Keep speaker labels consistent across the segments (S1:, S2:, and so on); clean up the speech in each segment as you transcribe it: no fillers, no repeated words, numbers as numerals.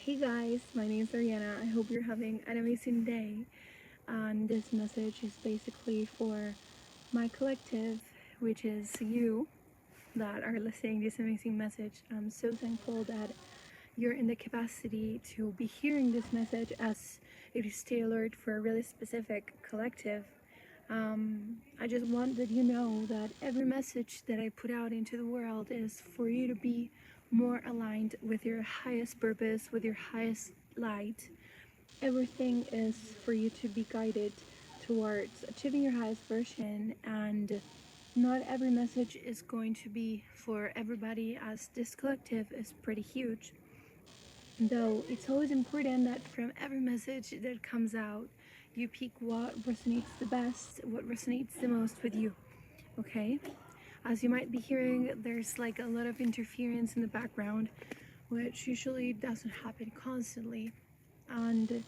S1: Hey guys, my name is Ariana. I hope you're having an amazing day. And this message is basically for my collective, which is you that are listening to this amazing message. I'm so thankful that you're in the capacity to be hearing this message as it is tailored for a really specific collective. I just want that you know that every message that I put out into the world is for you to be more aligned with your highest purpose, with your highest light. Everything is for you to be guided towards achieving your highest version, and not every message is going to be for everybody, as this collective is pretty huge. Though it's always important that from every message that comes out, you pick what resonates the best, what resonates the most with you, okay? As you might be hearing, there's like a lot of interference in the background, which usually doesn't happen constantly. And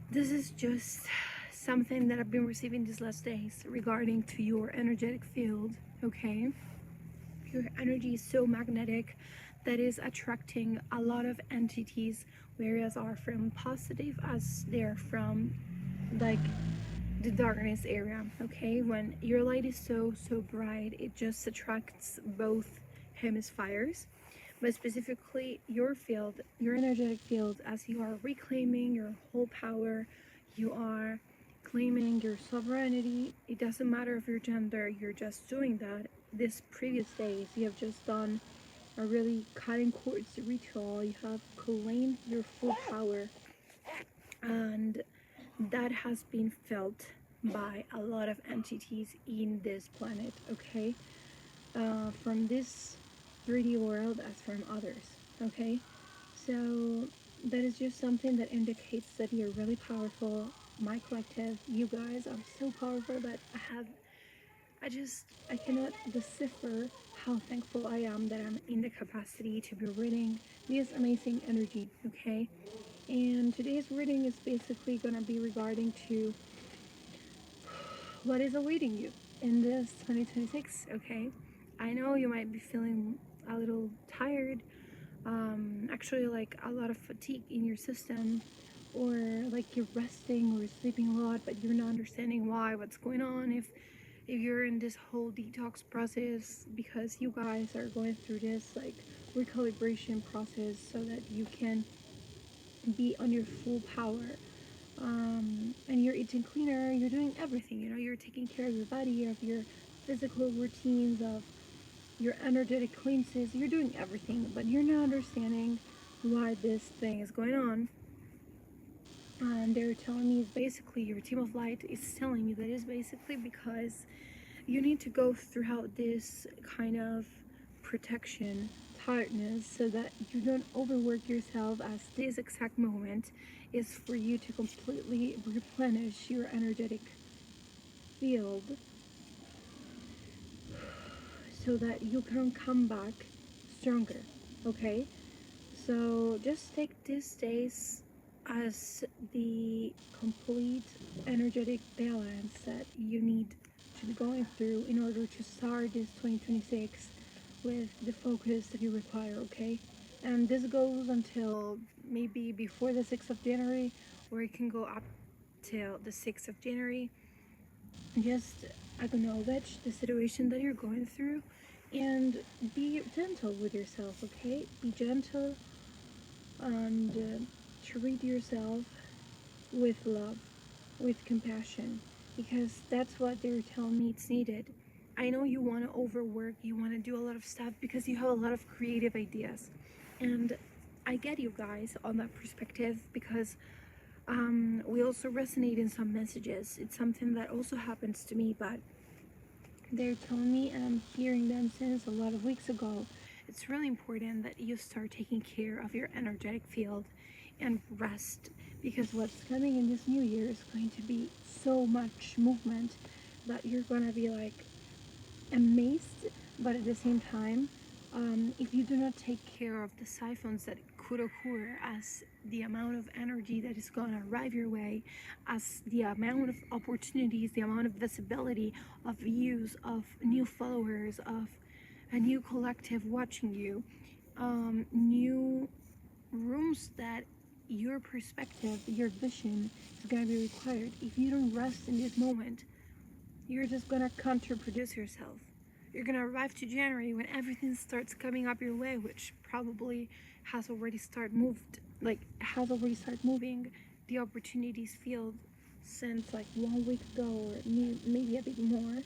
S1: this is just something that I've been receiving these last days regarding to your energetic field, okay? Your energy is so magnetic that is attracting a lot of entities, whereas are from positive as they're from like the darkness area. Okay, when your light is so bright, it just attracts both hemispheres, but specifically your field, your energetic field, as you are reclaiming your whole power, you are claiming your sovereignty. It doesn't matter if your gender, you're just doing that. This previous days you have just done a really cutting cords ritual. You have claimed your full power, and that has been felt by a lot of entities in this planet, okay? From this 3D world as from others, okay? So that is just something that indicates that you're really powerful. My collective, you guys are so powerful that I cannot decipher how thankful I am that I'm in the capacity to be reading this amazing energy, okay? And today's reading is basically gonna be regarding to what is awaiting you in this 2026, okay? I know you might be feeling a little tired, actually like a lot of fatigue in your system, or like you're resting or sleeping a lot but you're not understanding why, what's going on, if you're in this whole detox process, because you guys are going through this like recalibration process so that you can be on your full power. And you're eating cleaner, you're doing everything, you know, you're taking care of your body, of your physical routines, of your energetic cleanses, you're doing everything, but you're not understanding why this thing is going on. And they're telling me it's basically your team of light is telling you that it's basically because you need to go throughout this kind of protection, tiredness, so that you don't overwork yourself, as this exact moment is for you to completely replenish your energetic field so that you can come back stronger, okay? So just take these days as the complete energetic balance that you need to be going through in order to start this 2026 with the focus that you require, okay? And this goes until maybe before the 6th of January, or it can go up till the 6th of January. Just acknowledge the situation that you're going through and be gentle with yourself, okay? Be gentle and treat yourself with love, with compassion, because that's what they're telling me it's needed. I know you want to overwork, you want to do a lot of stuff because you have a lot of creative ideas, and I get you guys on that perspective, because we also resonate in some messages. It's something that also happens to me, but they're telling me, and I'm hearing them since a lot of weeks ago, it's really important that you start taking care of your energetic field and rest, because what's coming in this new year is going to be so much movement that you're gonna be like amazed, but at the same time, if you do not take care of the siphons that could occur, as the amount of energy that is going to arrive your way, as the amount of opportunities, the amount of visibility, of views, of new followers, of a new collective watching you, new rooms that your perspective, your vision is gonna be required. If you don't rest in this moment, you're just gonna counterproduce yourself. You're gonna arrive to January when everything starts coming up your way, which probably has already started moving. The opportunities field since like 1 week ago, or maybe a bit more.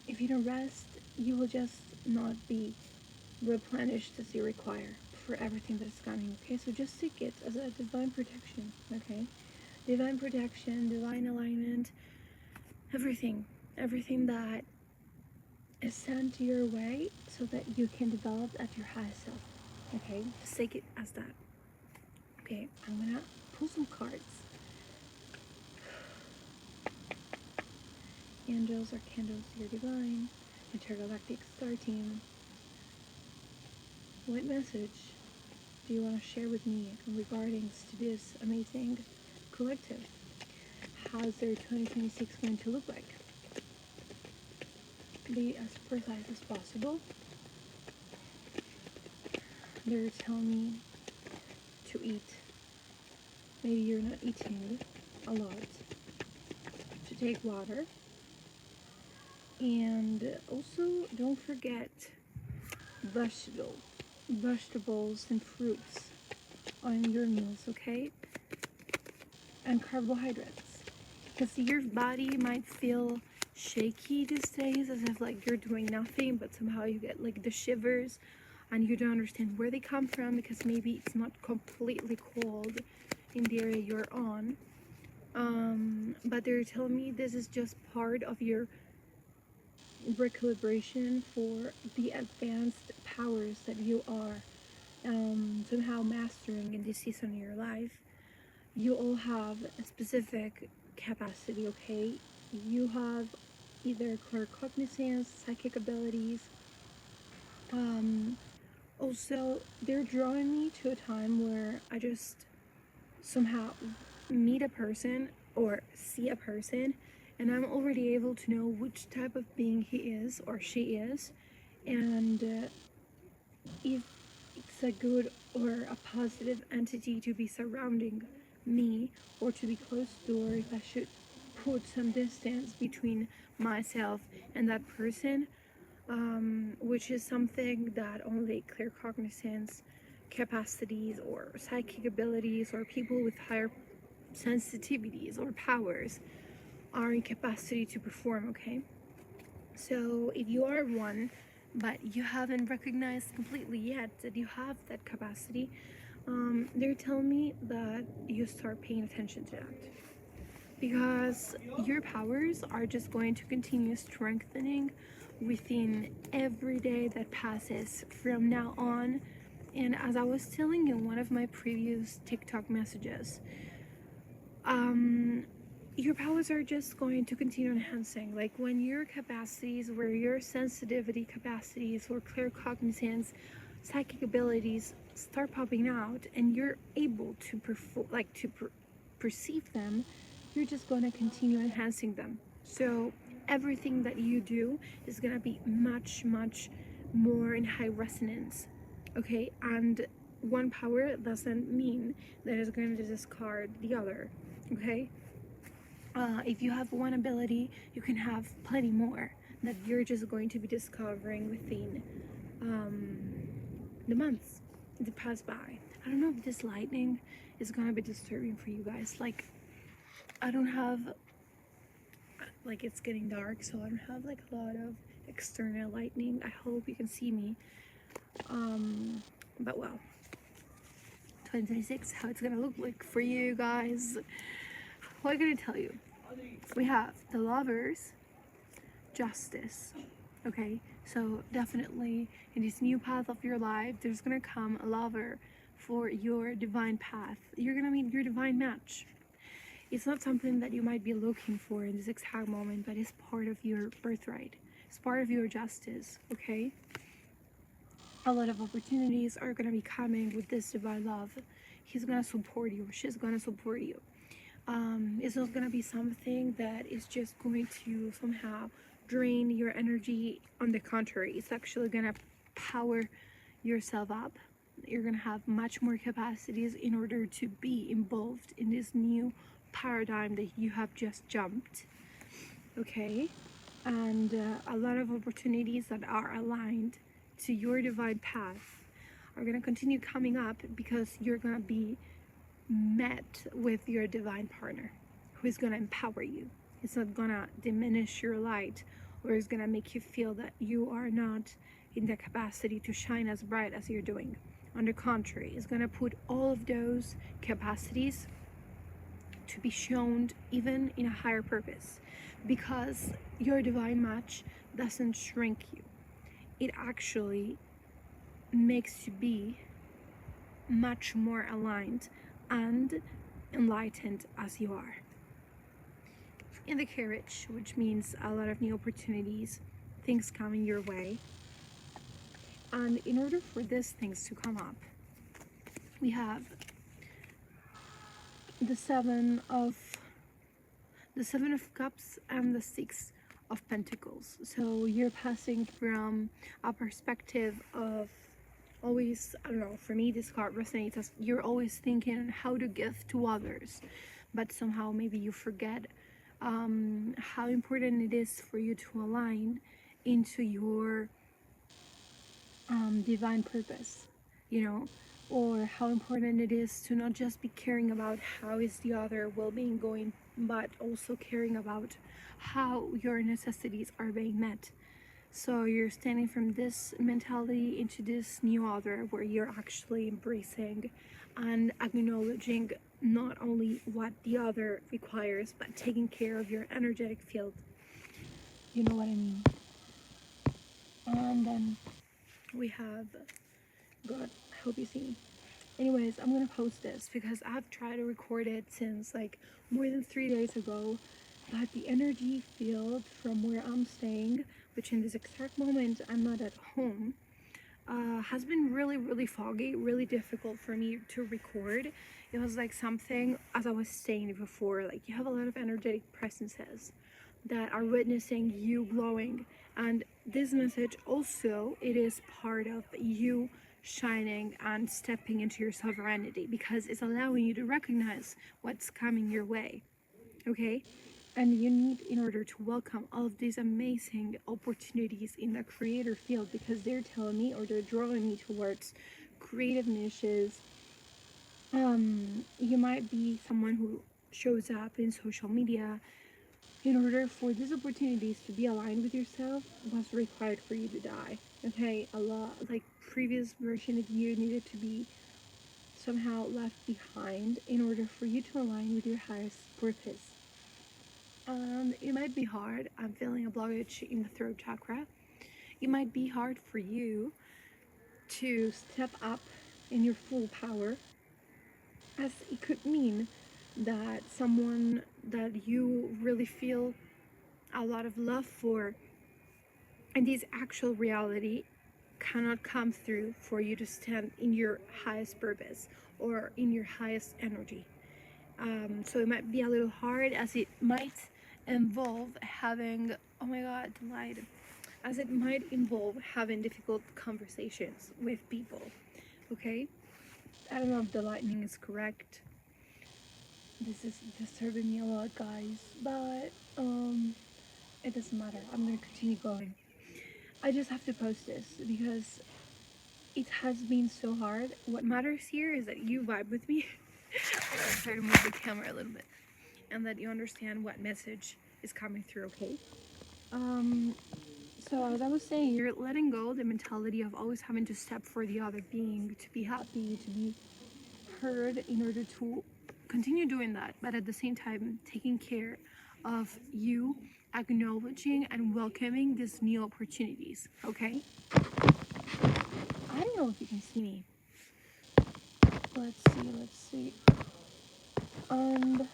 S1: If you don't rest, you will just not be replenished as you require for everything that is coming. Okay, so just take it as a divine protection. Okay, divine protection, divine alignment, everything that is sent your way so that you can develop at your highest self. Okay, just take it as that. Okay, I'm gonna pull some cards. Angels, archangels, your divine, intergalactic star team. What message do you want to share with me regarding to this amazing collective? How's their 2026 going to look like? Be as precise as possible. They're telling me to eat. Maybe you're not eating a lot. To take water. And also don't forget vegetables and fruits on your meals, okay? And carbohydrates. Because your body might feel shaky these days, as if like you're doing nothing, but somehow you get like the shivers and you don't understand where they come from, because maybe it's not completely cold in the area you're on. But they're telling me this is just part of your recalibration for the advanced powers that you are somehow mastering in this season of your life. You all have a specific capacity, okay? You have either claircognizance, psychic abilities. Also, they're drawing me to a time where I just somehow meet a person or see a person, and I'm already able to know which type of being he is or she is, and if it's a good or a positive entity to be surrounding me or to be close to, or if I should put some distance between myself and that person, which is something that only claircognizance capacities or psychic abilities or people with higher sensitivities or powers are in capacity to perform, okay? So if you are one, but you haven't recognized completely yet that you have that capacity, they're telling me that you start paying attention to that. Because your powers are just going to continue strengthening within every day that passes from now on. And as I was telling you in one of my previous TikTok messages, your powers are just going to continue enhancing. Like when your capacities, where your sensitivity capacities or claircognizance, psychic abilities start popping out, and you're able to perceive them, you're just going to continue enhancing them. So everything that you do is going to be much more in high resonance, okay? And one power doesn't mean that it's going to discard the other, okay? If you have one ability, you can have plenty more that you're just going to be discovering within the months that pass by. I don't know if this lightning is gonna be disturbing for you guys. Like, I don't have, like, it's getting dark, so I don't have like a lot of external lightning. I hope you can see me. But well, 2026, how it's gonna look like for you guys. What can I tell you? We have the Lovers, Justice. Okay, so definitely in this new path of your life, there's gonna come a lover for your divine path. You're gonna meet your divine match. It's not something that you might be looking for in this exact moment, but it's part of your birthright. It's part of your justice, okay? A lot of opportunities are gonna be coming with this divine love. He's gonna support you, she's gonna support you. It's not gonna be something that is just going to somehow drain your energy. On the contrary, it's actually gonna power yourself up, you're gonna have much more capacities in order to be involved in this new paradigm that you have just jumped. Okay, and a lot of opportunities that are aligned to your divine path are going to continue coming up because you're going to be met with your divine partner who is going to empower you. It's not going to diminish your light, or is going to make you feel that you are not in the capacity to shine as bright as you're doing. On the contrary, it's going to put all of those capacities to be shown even in a higher purpose, because your divine match doesn't shrink you. It actually makes you be much more aligned and enlightened as you are. In the carriage, which means a lot of new opportunities, things coming your way. And in order for these things to come up, we have the Seven of Cups and the Six of Pentacles. So you're passing from a perspective of always, I don't know, for me this card resonates as you're always thinking how to give to others, but somehow maybe you forget how important it is for you to align into your divine purpose, you know, or how important it is to not just be caring about how is the other well-being going, but also caring about how your necessities are being met. So you're standing from this mentality into this new other where you're actually embracing and acknowledging not only what the other requires, but taking care of your energetic field. You know what I mean? And then we have God, I hope you see me. Anyways, I'm gonna post this because I've tried to record it since like more than 3 days ago, but the energy field from where I'm staying, which in this exact moment I'm not at home, has been really foggy, really difficult for me to record. It was like something, as I was saying before, like you have a lot of energetic presences that are witnessing you glowing, and this message also, it is part of you shining and stepping into your sovereignty, because it's allowing you to recognize what's coming your way. Okay, and you need, in order to welcome all of these amazing opportunities in the creator field, because they're telling me, or they're drawing me towards creative niches. You might be someone who shows up in social media. In order for these opportunities to be aligned with yourself, was required for you to die. Okay, a lot, like previous version of you needed to be somehow left behind in order for you to align with your highest purpose. It might be hard. I'm feeling a blockage in the throat chakra. It might be hard for you to step up in your full power, as it could mean that someone that you really feel a lot of love for, and this actual reality cannot come through for you to stand in your highest purpose or in your highest energy. So it might be a little hard, as it might involve having, oh my god, the light, as it might involve having difficult conversations with people. Okay, I don't know if the lightning is correct. This is disturbing me a lot, guys, but it doesn't matter. I'm gonna continue going. I just have to post this because it has been so hard. What matters here is that you vibe with me. I'll try to move the camera a little bit, and that you understand what message is coming through. Okay, so as I was saying, you're letting go the mentality of always having to step for the other being, to be happy, to be heard, in order to continue doing that, but at the same time taking care of you, acknowledging and welcoming these new opportunities. Okay, I don't know if you can see me. Let's see. And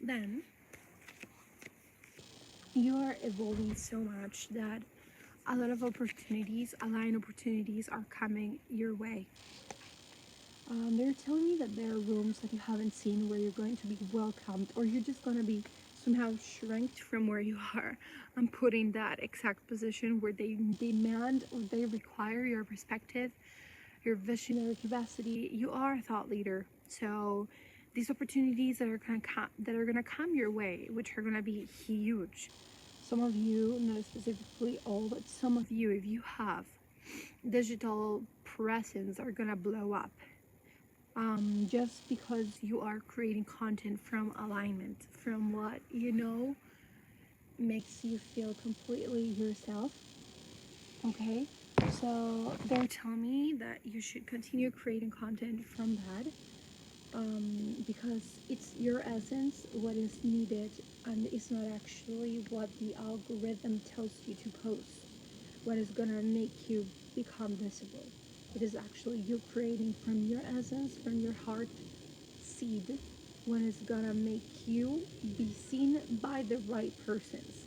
S1: then you are evolving so much that a lot of opportunities, aligned opportunities, are coming your way. They're telling me that there are rooms that you haven't seen where you're going to be welcomed, or you're just going to be somehow shrinked from where you are and put in that exact position where they demand or they require your perspective your visionary capacity. You are a thought leader. So these opportunities that are gonna come your way, which are gonna be huge. Some of you, not specifically all, but some of you, if you have digital presence, are gonna blow up. Just because you are creating content from alignment, from what you know makes you feel completely yourself. Okay, so they're telling me that you should continue creating content from that, because it's your essence, what is needed, and it's not actually what the algorithm tells you to post, what is gonna make you become visible. It is actually you creating from your essence, from your heart seed, what is gonna make you be seen by the right persons,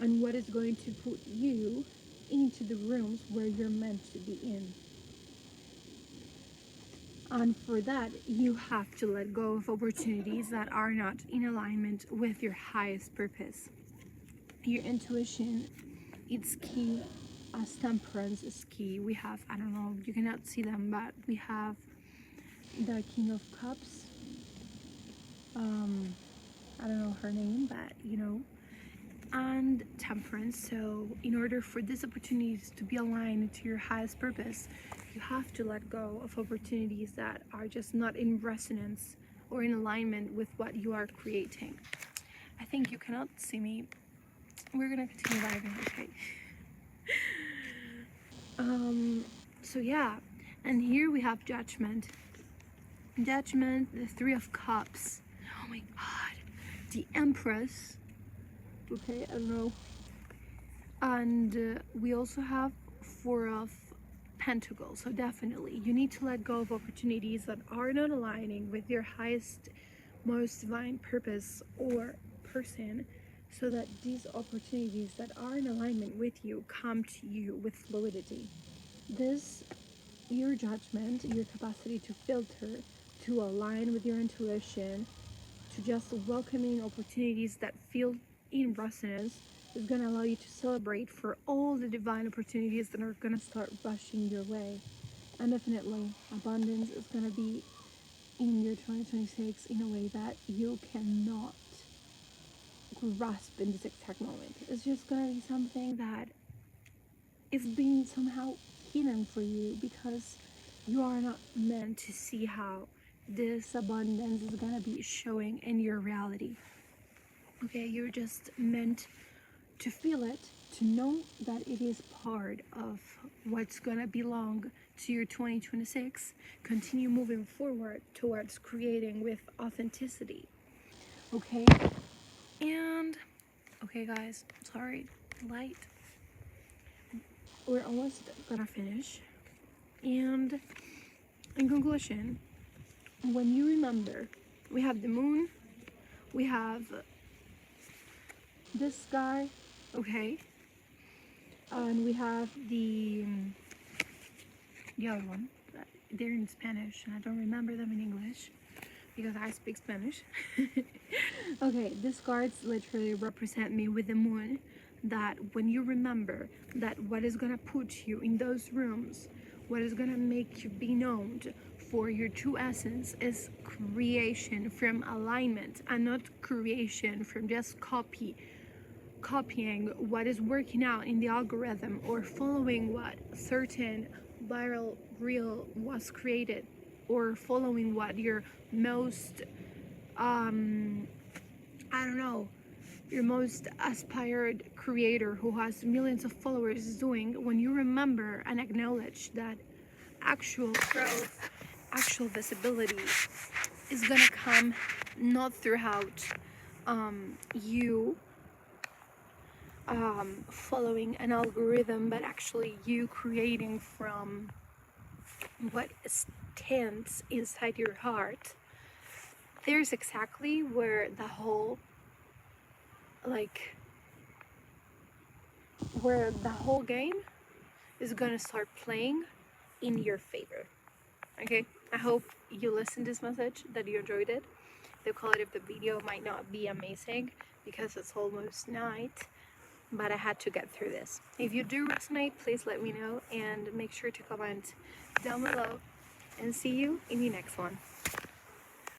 S1: and what is going to put you into the rooms where you're meant to be in. And for that, you have to let go of opportunities that are not in alignment with your highest purpose. Your intuition, it's key, as temperance is key. We have, I don't know, you cannot see them, but we have the King of Cups. I don't know her name, but you know, and temperance. So in order for these opportunities to be aligned to your highest purpose, you have to let go of opportunities that are just not in resonance or in alignment with what you are creating. I think you cannot see me. We're gonna continue vibing, okay? So yeah, and here we have judgment, the Three of Cups, oh my god, the Empress, okay, I don't know, and we also have Four of Pentacles. So definitely you need to let go of opportunities that are not aligning with your highest, most divine purpose or person, so that these opportunities that are in alignment with you come to you with fluidity. This, your judgment, your capacity to filter, to align with your intuition, to just welcoming opportunities that feel in resonance, is going to allow you to celebrate for all the divine opportunities that are going to start rushing your way. And definitely, abundance is going to be in your 2026 in a way that you cannot grasp in this exact moment. It's just going to be something that is being somehow hidden for you, because you are not meant to see how this abundance is going to be showing in your reality. Okay, you're just meant to feel it, to know that it is part of what's gonna belong to your 2026. Continue moving forward towards creating with authenticity. Okay, and okay, guys, sorry, light. We're almost gonna finish. And in conclusion, when you remember, we have the moon, we have this guy, okay, and we have the other one. They're in Spanish, and I don't remember them in English because I speak Spanish. Okay, these cards literally represent me with the moon. That when you remember that what is gonna put you in those rooms, what is gonna make you be known for your true essence, is creation from alignment, and not creation from just copying what is working out in the algorithm, or following what certain viral reel was created, or following what your most I don't know, your most aspired creator who has millions of followers is doing. When you remember and acknowledge that actual growth, actual visibility is gonna come not throughout you following an algorithm, but actually you creating from what stands inside your heart. There's exactly where the whole game is gonna start playing in your favor. Okay, I hope you listened to this message, that you enjoyed it. The quality of the video might not be amazing because it's almost night, but I had to get through this. If you do resonate, please let me know and make sure to comment down below, and see you in the next one.